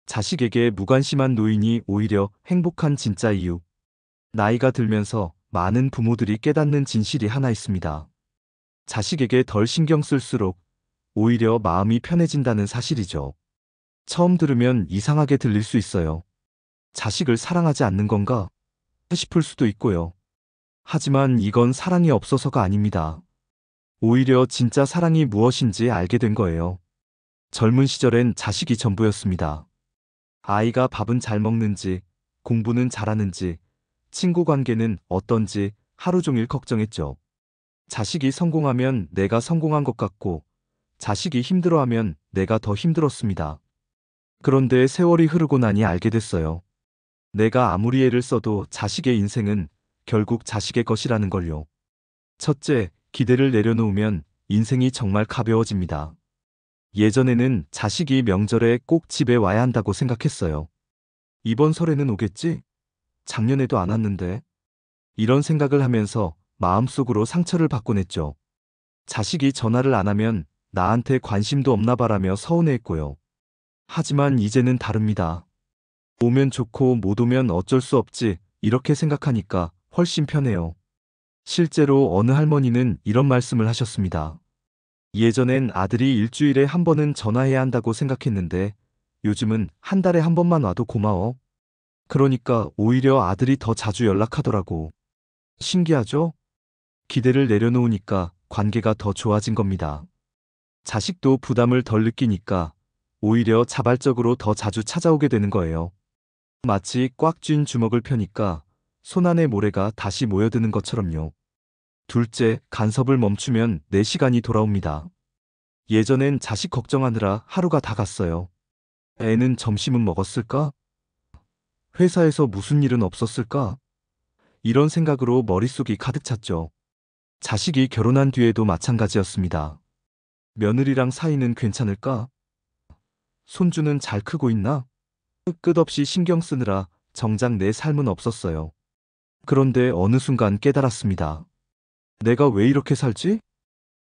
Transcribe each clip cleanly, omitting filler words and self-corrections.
자식에게 무관심한 노인이 오히려 행복한 진짜 이유. 나이가 들면서 많은 부모들이 깨닫는 진실이 하나 있습니다. 자식에게 덜 신경 쓸수록 오히려 마음이 편해진다는 사실이죠. 처음 들으면 이상하게 들릴 수 있어요. 자식을 사랑하지 않는 건가 싶을 수도 있고요. 하지만 이건 사랑이 없어서가 아닙니다. 오히려 진짜 사랑이 무엇인지 알게 된 거예요. 젊은 시절엔 자식이 전부였습니다. 아이가 밥은 잘 먹는지, 공부는 잘하는지, 친구 관계는 어떤지 하루 종일 걱정했죠. 자식이 성공하면 내가 성공한 것 같고, 자식이 힘들어하면 내가 더 힘들었습니다. 그런데 세월이 흐르고 나니 알게 됐어요. 내가 아무리 애를 써도 자식의 인생은 결국 자식의 것이라는 걸요. 첫째, 기대를 내려놓으면 인생이 정말 가벼워집니다. 예전에는 자식이 명절에 꼭 집에 와야 한다고 생각했어요. 이번 설에는 오겠지? 작년에도 안 왔는데. 이런 생각을 하면서 마음속으로 상처를 받곤 했죠. 자식이 전화를 안 하면 나한테 관심도 없나 봐라며 서운해했고요. 하지만 이제는 다릅니다. 오면 좋고 못 오면 어쩔 수 없지 이렇게 생각하니까 훨씬 편해요. 실제로 어느 할머니는 이런 말씀을 하셨습니다. 예전엔 아들이 일주일에 한 번은 전화해야 한다고 생각했는데 요즘은 한 달에 한 번만 와도 고마워. 그러니까 오히려 아들이 더 자주 연락하더라고. 신기하죠? 기대를 내려놓으니까 관계가 더 좋아진 겁니다. 자식도 부담을 덜 느끼니까 오히려 자발적으로 더 자주 찾아오게 되는 거예요. 마치 꽉 쥔 주먹을 펴니까 손 안의 모래가 다시 모여드는 것처럼요. 둘째, 간섭을 멈추면 내 시간이 돌아옵니다. 예전엔 자식 걱정하느라 하루가 다 갔어요. 애는 점심은 먹었을까? 회사에서 무슨 일은 없었을까? 이런 생각으로 머릿속이 가득 찼죠. 자식이 결혼한 뒤에도 마찬가지였습니다. 며느리랑 사이는 괜찮을까? 손주는 잘 크고 있나? 끝없이 신경 쓰느라 정작 내 삶은 없었어요. 그런데 어느 순간 깨달았습니다. 내가 왜 이렇게 살지?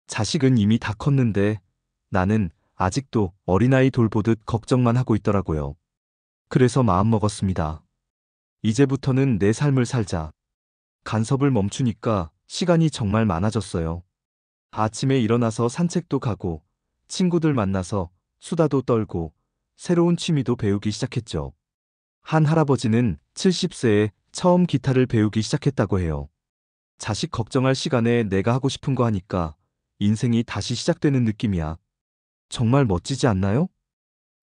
자식은 이미 다 컸는데 나는 아직도 어린아이 돌보듯 걱정만 하고 있더라고요. 그래서 마음먹었습니다. 이제부터는 내 삶을 살자. 간섭을 멈추니까 시간이 정말 많아졌어요. 아침에 일어나서 산책도 가고, 친구들 만나서 수다도 떨고, 새로운 취미도 배우기 시작했죠. 한 할아버지는 70세에 처음 기타를 배우기 시작했다고 해요. 자식 걱정할 시간에 내가 하고 싶은 거 하니까 인생이 다시 시작되는 느낌이야. 정말 멋지지 않나요?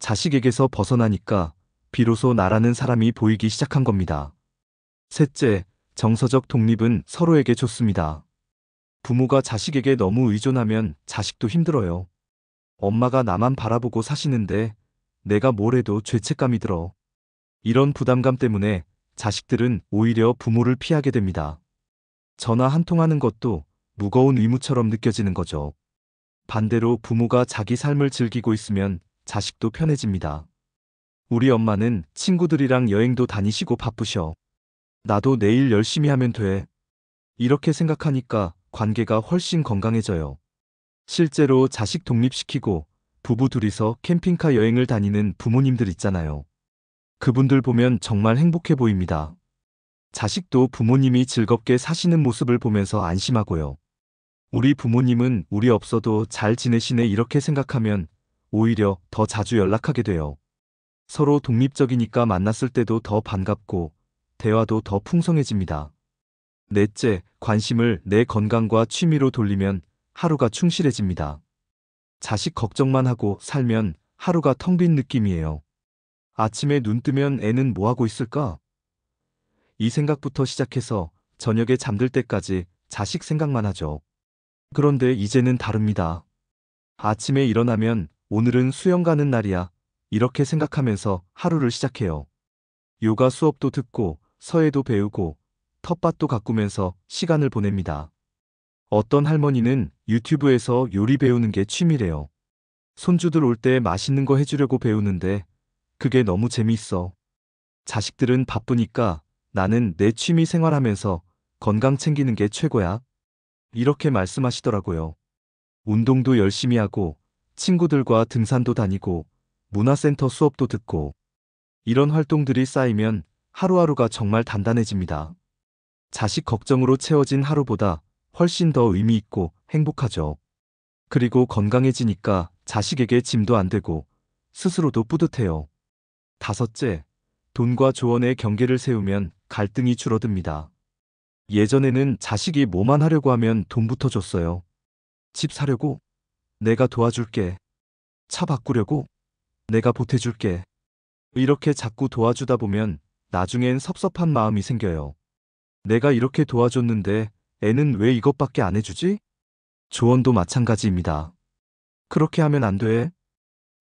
자식에게서 벗어나니까 비로소 나라는 사람이 보이기 시작한 겁니다. 셋째, 정서적 독립은 서로에게 좋습니다. 부모가 자식에게 너무 의존하면 자식도 힘들어요. 엄마가 나만 바라보고 사시는데 내가 뭘 해도 죄책감이 들어. 이런 부담감 때문에 자식들은 오히려 부모를 피하게 됩니다. 전화 한 통 하는 것도 무거운 의무처럼 느껴지는 거죠. 반대로 부모가 자기 삶을 즐기고 있으면 자식도 편해집니다. 우리 엄마는 친구들이랑 여행도 다니시고 바쁘셔. 나도 내일 열심히 하면 돼. 이렇게 생각하니까 관계가 훨씬 건강해져요. 실제로 자식 독립시키고 부부 둘이서 캠핑카 여행을 다니는 부모님들 있잖아요. 그분들 보면 정말 행복해 보입니다. 자식도 부모님이 즐겁게 사시는 모습을 보면서 안심하고요. 우리 부모님은 우리 없어도 잘 지내시네 이렇게 생각하면 오히려 더 자주 연락하게 돼요. 서로 독립적이니까 만났을 때도 더 반갑고 대화도 더 풍성해집니다. 넷째, 관심을 내 건강과 취미로 돌리면 하루가 충실해집니다. 자식 걱정만 하고 살면 하루가 텅 빈 느낌이에요. 아침에 눈 뜨면 애는 뭐 하고 있을까? 이 생각부터 시작해서 저녁에 잠들 때까지 자식 생각만 하죠. 그런데 이제는 다릅니다. 아침에 일어나면 오늘은 수영 가는 날이야. 이렇게 생각하면서 하루를 시작해요. 요가 수업도 듣고 서예도 배우고 텃밭도 가꾸면서 시간을 보냅니다. 어떤 할머니는 유튜브에서 요리 배우는 게 취미래요. 손주들 올 때 맛있는 거 해주려고 배우는데 그게 너무 재미있어. 자식들은 바쁘니까 나는 내 취미 생활하면서 건강 챙기는 게 최고야. 이렇게 말씀하시더라고요. 운동도 열심히 하고 친구들과 등산도 다니고 문화센터 수업도 듣고 이런 활동들이 쌓이면 하루하루가 정말 단단해집니다. 자식 걱정으로 채워진 하루보다 훨씬 더 의미 있고 행복하죠. 그리고 건강해지니까 자식에게 짐도 안 되고 스스로도 뿌듯해요. 다섯째, 돈과 조언의 경계를 세우면 갈등이 줄어듭니다. 예전에는 자식이 뭐만 하려고 하면 돈부터 줬어요. 집 사려고? 내가 도와줄게. 차 바꾸려고? 내가 보태줄게. 이렇게 자꾸 도와주다 보면 나중엔 섭섭한 마음이 생겨요. 내가 이렇게 도와줬는데 애는 왜 이것밖에 안 해주지? 조언도 마찬가지입니다. 그렇게 하면 안 돼.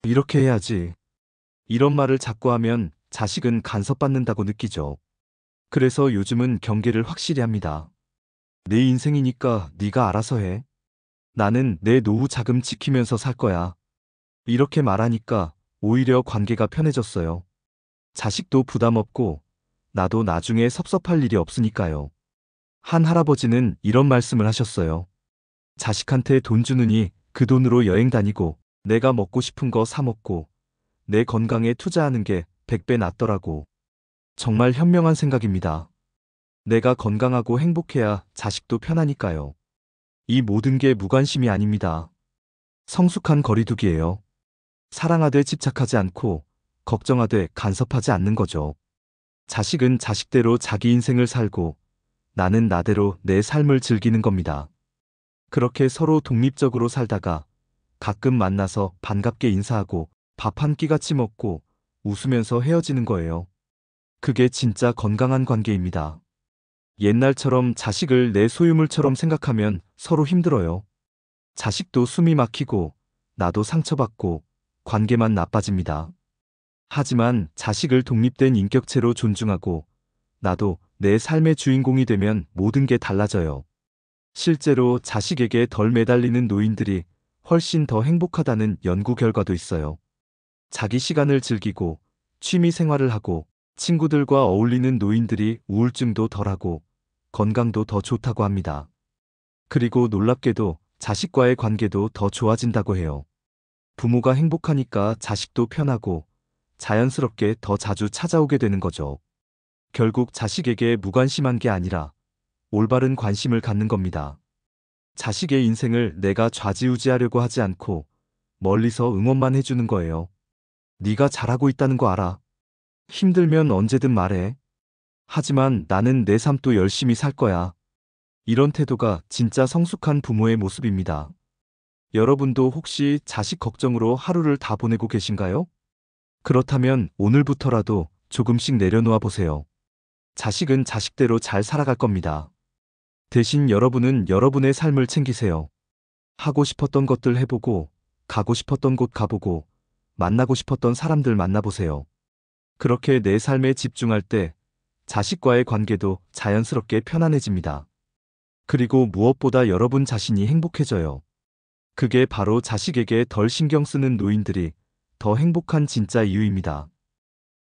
이렇게 해야지. 이런 말을 자꾸 하면 자식은 간섭받는다고 느끼죠. 그래서 요즘은 경계를 확실히 합니다. 내 인생이니까 네가 알아서 해. 나는 내 노후 자금 지키면서 살 거야. 이렇게 말하니까 오히려 관계가 편해졌어요. 자식도 부담 없고 나도 나중에 섭섭할 일이 없으니까요. 한 할아버지는 이런 말씀을 하셨어요. 자식한테 돈 주느니 그 돈으로 여행 다니고 내가 먹고 싶은 거 사 먹고 내 건강에 투자하는 게 100배 낫더라고. 정말 현명한 생각입니다. 내가 건강하고 행복해야 자식도 편하니까요. 이 모든 게 무관심이 아닙니다. 성숙한 거리두기예요. 사랑하되 집착하지 않고 걱정하되 간섭하지 않는 거죠. 자식은 자식대로 자기 인생을 살고 나는 나대로 내 삶을 즐기는 겁니다. 그렇게 서로 독립적으로 살다가 가끔 만나서 반갑게 인사하고 밥 한 끼 같이 먹고 웃으면서 헤어지는 거예요. 그게 진짜 건강한 관계입니다. 옛날처럼 자식을 내 소유물처럼 생각하면 서로 힘들어요. 자식도 숨이 막히고 나도 상처받고 관계만 나빠집니다. 하지만 자식을 독립된 인격체로 존중하고 나도 내 삶의 주인공이 되면 모든 게 달라져요. 실제로 자식에게 덜 매달리는 노인들이 훨씬 더 행복하다는 연구 결과도 있어요. 자기 시간을 즐기고 취미 생활을 하고 친구들과 어울리는 노인들이 우울증도 덜하고 건강도 더 좋다고 합니다. 그리고 놀랍게도 자식과의 관계도 더 좋아진다고 해요. 부모가 행복하니까 자식도 편하고 자연스럽게 더 자주 찾아오게 되는 거죠. 결국 자식에게 무관심한 게 아니라 올바른 관심을 갖는 겁니다. 자식의 인생을 내가 좌지우지하려고 하지 않고 멀리서 응원만 해주는 거예요. 네가 잘하고 있다는 거 알아. 힘들면 언제든 말해. 하지만 나는 내 삶 또 열심히 살 거야. 이런 태도가 진짜 성숙한 부모의 모습입니다. 여러분도 혹시 자식 걱정으로 하루를 다 보내고 계신가요? 그렇다면 오늘부터라도 조금씩 내려놓아 보세요. 자식은 자식대로 잘 살아갈 겁니다. 대신 여러분은 여러분의 삶을 챙기세요. 하고 싶었던 것들 해보고, 가고 싶었던 곳 가보고, 만나고 싶었던 사람들 만나보세요. 그렇게 내 삶에 집중할 때 자식과의 관계도 자연스럽게 편안해집니다. 그리고 무엇보다 여러분 자신이 행복해져요. 그게 바로 자식에게 덜 신경 쓰는 노인들이 더 행복한 진짜 이유입니다.